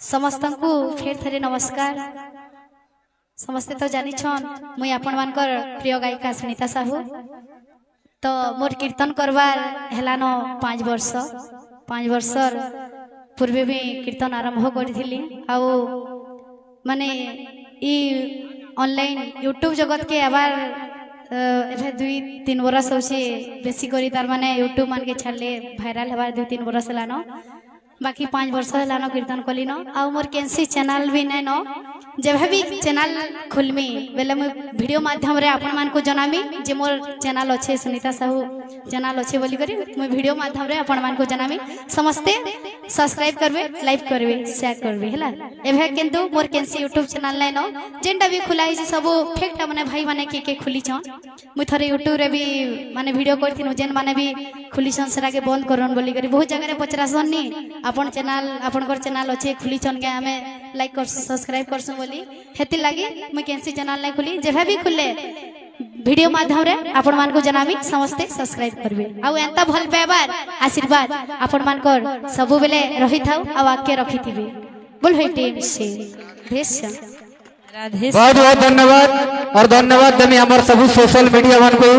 समस्त को फेर थे नमस्कार। समस्ते तो जानी छन मुई आपण मानकर प्रिय गायिका सुनीता साहू। तो मोर कीर्तन करवार हेलानो 5 वर्ष। 5 वर्षर पूर्वे भी कीर्तन आरंभ करी आउ माने ई ऑनलाइन यूट्यूब जगत के आबार एफे 2-3 बरस होचे बेसी करी तार माने यूट्यूब मान के छाड़ले भाइराल हबार 2-3 बरस लानो। बाकी 5 वर्ष लानो कीर्तन कली न आ मोर कैंसी चैनल भी नै न जब भी चैनल खुलमी बेले मु वीडियो माध्यम रे आपण मान को जनामी जे मोर चैनल अच्छे सुनीता साहू चैनल अच्छे बोली करी मु वीडियो माध्यम रे आपण मान को जनामी। समस्ते सब्सक्राइब करबे लाइक करबे शेयर करबे हला। एभे किंतु मोर कैंसी यूट्यूब चैनल नै न जेंटा भी खुलाई छै सब फेकटा माने भाई माने के खुली छ। मु थरे यूट्यूब रे भी माने वीडियो करथिनु जेन माने भी खुली संसरा के बंद करन बोली करी बहुत जगह रे पचरासन नी आपण चैनल आपनकर चैनल अच्छे खुली छन के हमें लाइक कर सब्सक्राइब करसु बोली हेति लागि मैं कैंसी चैनल नै खुली जेभे भी खुले वीडियो माध्यम रे आपण मान को जनामी। समस्ते सब्सक्राइब करबे आ एंता भल पाइबार आशीर्वाद आपण मान कर सब बेले रही थाउ आ आके रखिथिबे बोल हे टीम से राधे। बहुत बहुत धन्यवाद और धन्यवाद देमी हमर सब सोशल मीडिया मान को।